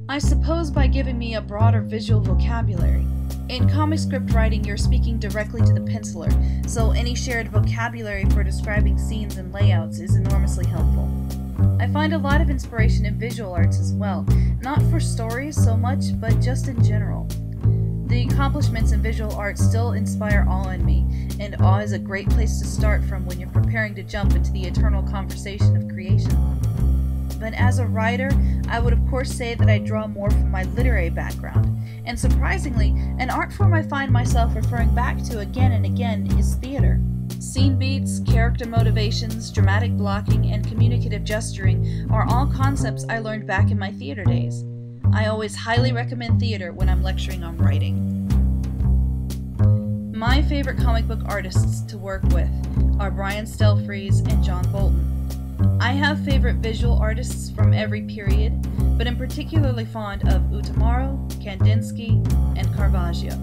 I suppose by giving me a broader visual vocabulary. In comic script writing, you're speaking directly to the penciler, so any shared vocabulary for describing scenes and layouts is enormously helpful. I find a lot of inspiration in visual arts as well, not for stories so much, but just in general. The accomplishments in visual art still inspire awe in me, and awe is a great place to start from when you're preparing to jump into the eternal conversation of creation. But as a writer, I would of course say that I draw more from my literary background, and surprisingly, an art form I find myself referring back to again and again is theater. Scene beats, character motivations, dramatic blocking, and communicative gesturing are all concepts I learned back in my theater days. I always highly recommend theater when I'm lecturing on writing. My favorite comic book artists to work with are Brian Stelfreeze and John Bolton. I have favorite visual artists from every period, but am particularly fond of Utamaro, Kandinsky, and Caravaggio.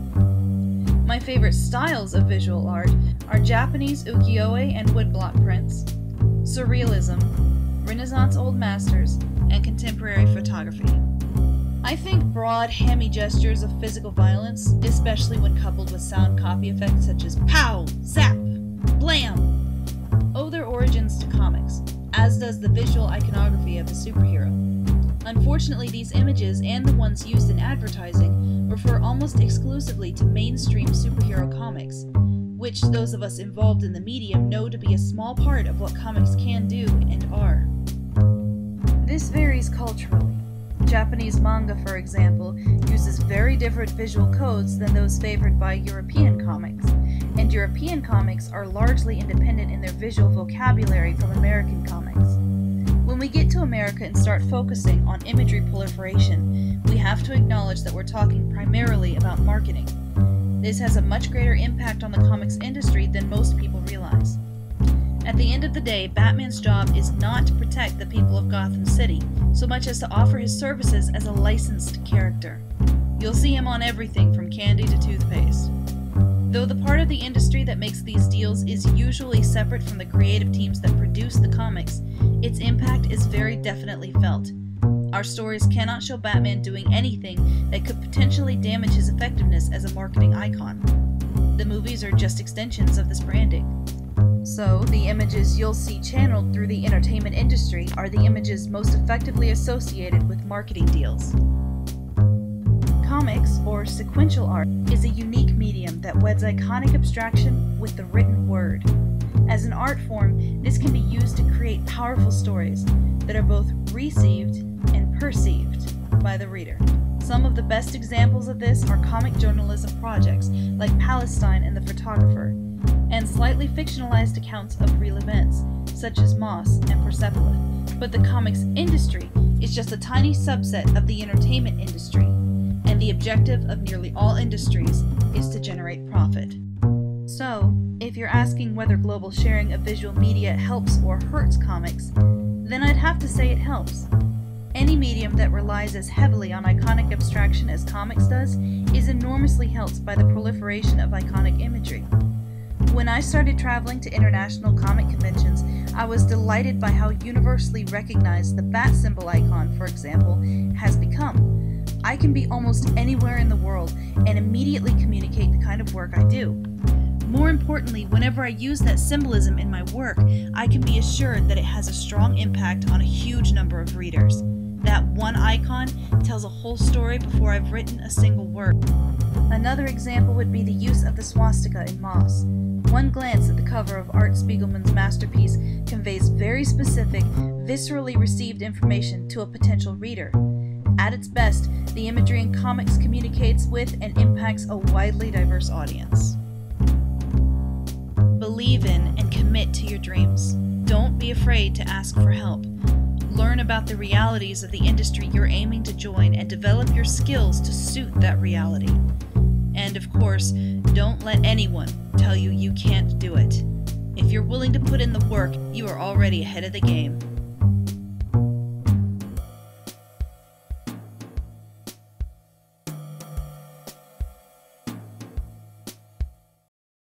My favorite styles of visual art are Japanese ukiyo-e and woodblock prints, surrealism, Renaissance old masters, and contemporary photography. I think broad, hammy gestures of physical violence, especially when coupled with sound copy effects such as pow, zap, blam, owe their origins to comics, as does the visual iconography of a superhero. Unfortunately, these images, and the ones used in advertising, refer almost exclusively to mainstream superhero comics, which those of us involved in the medium know to be a small part of what comics can do and are. This varies culturally. Japanese manga, for example, uses very different visual codes than those favored by European comics, and European comics are largely independent in their visual vocabulary from American comics. When we get to America and start focusing on imagery proliferation, we have to acknowledge that we're talking primarily about marketing. This has a much greater impact on the comics industry than most people realize. At the end of the day, Batman's job is not to protect the people of Gotham City, so much as to offer his services as a licensed character. You'll see him on everything from candy to toothpaste. Though the part of the industry that makes these deals is usually separate from the creative teams that produce the comics, its impact is very definitely felt. Our stories cannot show Batman doing anything that could potentially damage his effectiveness as a marketing icon. The movies are just extensions of this branding. So, the images you'll see channeled through the entertainment industry are the images most effectively associated with marketing deals. Comics, or sequential art, is a unique medium that weds iconic abstraction with the written word. As an art form, this can be used to create powerful stories that are both received and perceived by the reader. Some of the best examples of this are comic journalism projects like Palestine and the Photographer, and slightly fictionalized accounts of real events, such as Moss and Persepolis. But the comics industry is just a tiny subset of the entertainment industry, and the objective of nearly all industries is to generate profit. So, if you're asking whether global sharing of visual media helps or hurts comics, then I'd have to say it helps. Any medium that relies as heavily on iconic abstraction as comics does is enormously helped by the proliferation of iconic imagery. When I started traveling to international comic conventions, I was delighted by how universally recognized the bat symbol icon, for example, has become. I can be almost anywhere in the world and immediately communicate the kind of work I do. More importantly, whenever I use that symbolism in my work, I can be assured that it has a strong impact on a huge number of readers. That one icon tells a whole story before I've written a single word. Another example would be the use of the swastika in Moss. One glance at the cover of Art Spiegelman's masterpiece conveys very specific, viscerally received information to a potential reader. At its best, the imagery in comics communicates with and impacts a widely diverse audience. Believe in and commit to your dreams. Don't be afraid to ask for help. Learn about the realities of the industry you're aiming to join and develop your skills to suit that reality. And of course, don't let anyone tell you you can't do it. If you're willing to put in the work, you are already ahead of the game.